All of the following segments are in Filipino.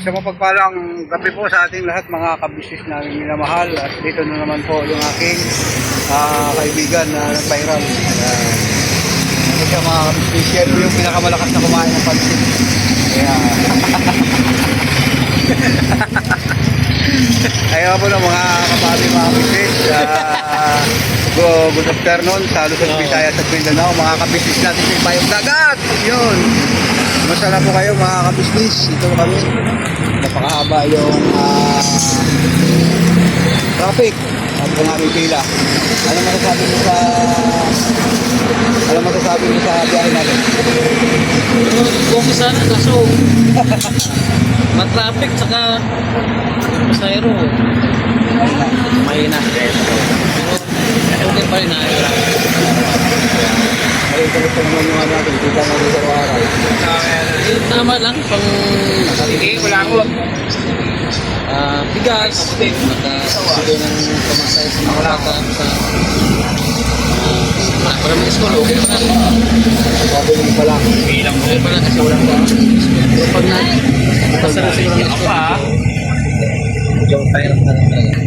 Sa mapagpalang gabi po sa ating lahat mga kabisnes namin minamahal. At dito na naman po yung aking kaibigan na nag-viral. Ito siya mga kabisnes. Yan po yung pinakamalakas na kumain ng pansit. Kaya ayaw po na mga kapatid mga kabisnes. Good afternoon sa Luzon, Visayas at Mindanao. Mga kabisnes natin sa Bayong Dagat. Yun. Masala po kayo mga kabisnes. Ito kami. Napakahaba yung traffic at kung aming pila. Ano masasabi mo sa biyahe natin? Okay sana, kaso matraffic saka pasayro mahina. Pero okay pa rin na Ay, ito naman yung natin. Kita natin sa araw. tama lang pang bigas, nakasigaw ng pamasay sa mga bata sa para mag-school, okay pa na. Sabi mo pa lang. Okay pa na kasi walang pa. Pero pag napasa na siguro ng school, medyo pahirap na lang talaga.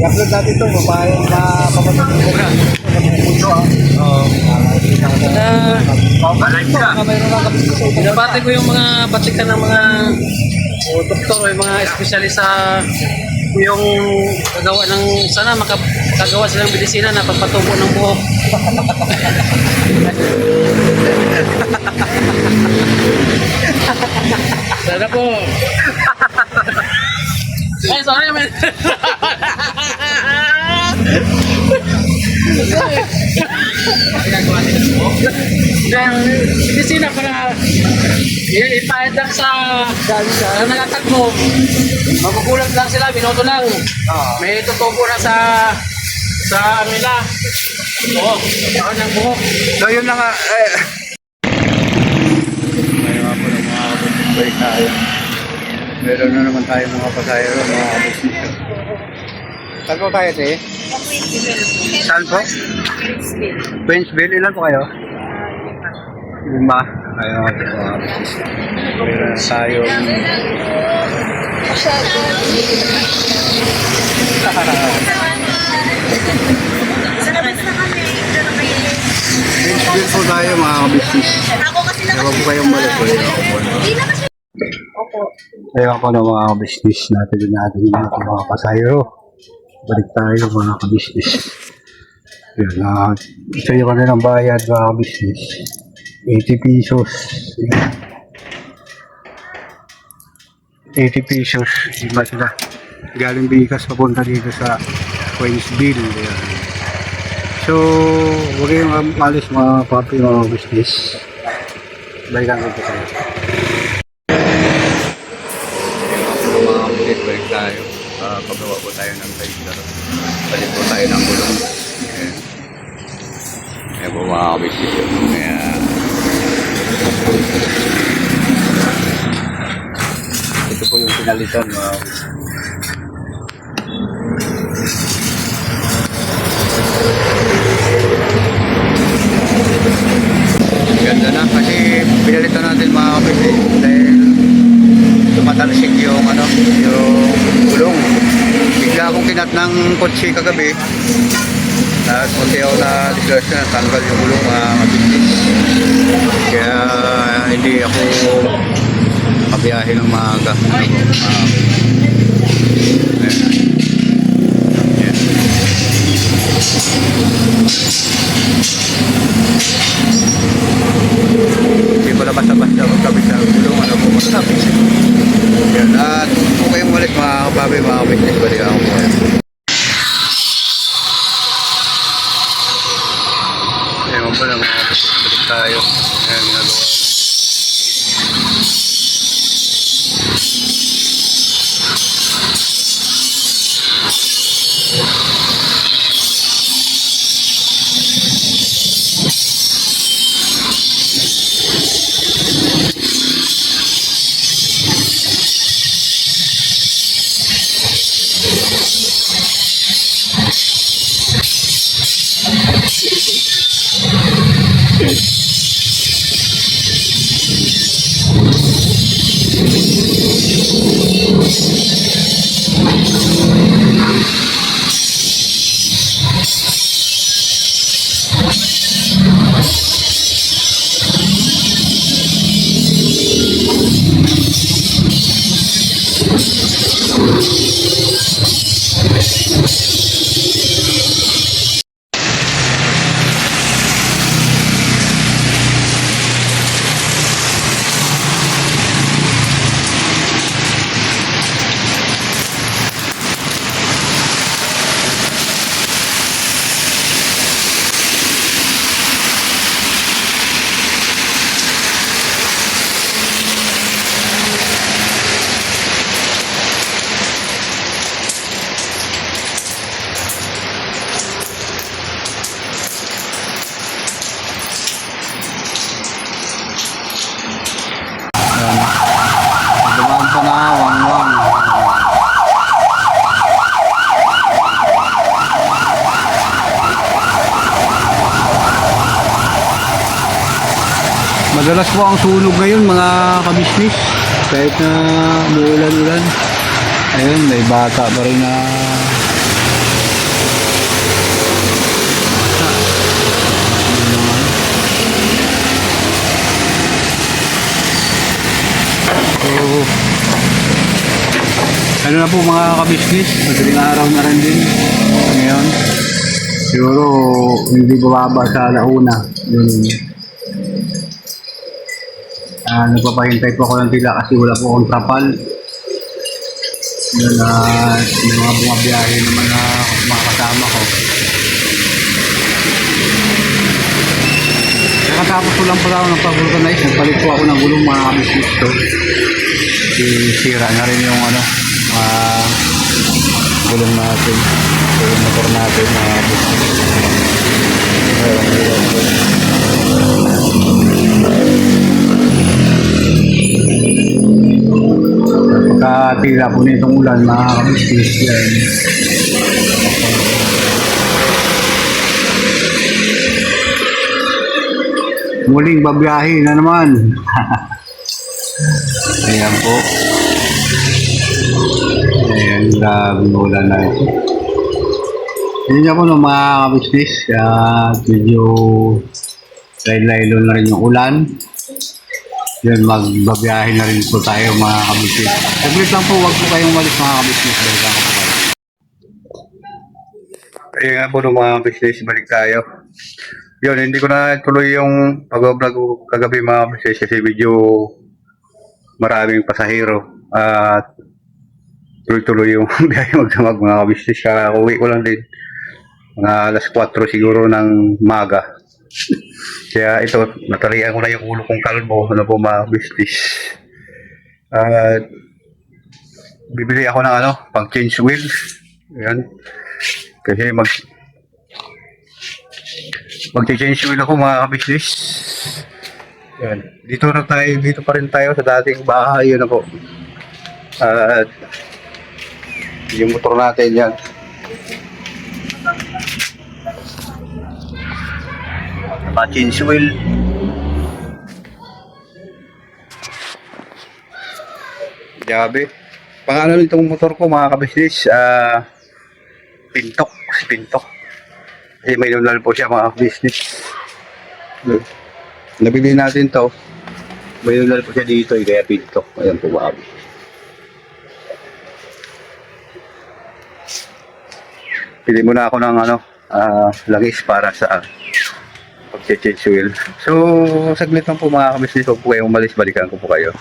I-upload natin ito. Mapayang mapapatid mo na. Oo. Binabati ko yung mga batikan ng mga doktor o yung mga espesyalist sa yung kagawa ng sana makagawa silang medisina na pagpatubo ng buhok. Sana po. Ay, sorry man. Medisina para ipahid lang sa nangatag mo. Magugulat lang sila, binoto lang. May tutubo na sa ano nila. Oo, saan ng buhok. So yun na nga. Ngayon po ng mga break tayo. Meron na naman tayo mga pasayero, mga business. Saan po tayo, te? Saan po? Queensville. Ilan po kayo? 5. Ayun mga business. Meron na tayo. Queensville po tayo mga business. Ewan po kayong balik po. Ewan ko na mga business natin yung mga pasayro. Balik tayo mga ka-business. Yan, ito yung kanilang bayad mga ka-business. 80 pesos. 80 pesos. Iba sila. Galing bigas papunta dito sa Queensville. Yan. So, huwag kayong alis mga papi mga business. Balikan ko tayo. Mga ulit, balik tayo. Pagawa po tayo ng tiger. Balik po tayo ng gulong. Ayan po mga business. Ayan. Ito po yung pinalitan mga business. Ganda na kasi pinalitan natin mga kapatid dahil tumatalsik yung yung gulong. Bigla akong kinat ng kotse kagabi at munti ako na disgrasya na tanggal yung gulong mga kapatid. Kaya hindi ako kabiyahe ng maaga. Hindi ko na basta-basta magkabit sa gulong, ano po masabi. Yan, at kung kayong ulit mga kababi, mga business, balik ako po yan. Ewan po na mga business, balik tayo. Ayan, ginagawa. Ayan. Dumaan pa na, wang-wang. Madalas po ang sunog ngayon mga kabisnis. Kahit na umuulan-ulan. Ayun, may bata pa rin na ano na po mga kabisnis, madaling araw na rin din ngayon. Siguro hindi bababa sa alauna. Yun. Nagpapahintay po ako ng tila kasi wala po akong trapal. Yun, yung mga bumabiyahe naman na mga kasama ko. Nakatapos ko lang pala ako ng pag-vulcanize. Nagpalit po ako ng gulong mga kabisnis to. Sira na rin yung gulong natin. So, yung motor natin mga kabisnis. Pagkatila po nitong ulan mga kabisnis yan. Muling babiyahe na naman. Ayan po. Ayan, grabing ulan na ito. Hindi niya po no, mga kabisnis. Medyo laylay na rin yung ulan. Yun, magbabiyahe na rin po tayo mga kabisnis. Saglit lang po, huwag po kayong malis mga kabisnis. Ayan nga po no, mga kabisnis, balik tayo. Yun, hindi ko na tuloy yung pag-vlog ko kagabi mga kabisnis kasi medyo maraming pasahero at tuloy-tuloy yung biyahe magdamag mga kabisnis. Kaya uwi ko lang din mga alas 4 siguro ng maga. Kaya ito, natalian ko na yung ulo kong kalbo na po mga kabisnis. At bibili ako ng pang change wheel. Ayan. Kasi mag-change wheel ako mga kabisnis. Yan. Dito pa rin tayo sa dating bahay. Yun na po. At yung motor natin yan. Pa-change wheel. Grabe. Pangalan nitong motor ko mga kabisnis. Pintok. Si Pintok. Eh, may lunal po siya mga business. Nabili natin to. May lunal po siya dito kaya Pintok. Ayan po mga. Pili muna ako ng langis para sa pag-change wheel. So, saglit lang po mga kabisnes. Huwag po kayong umalis. Balikan ko po kayo.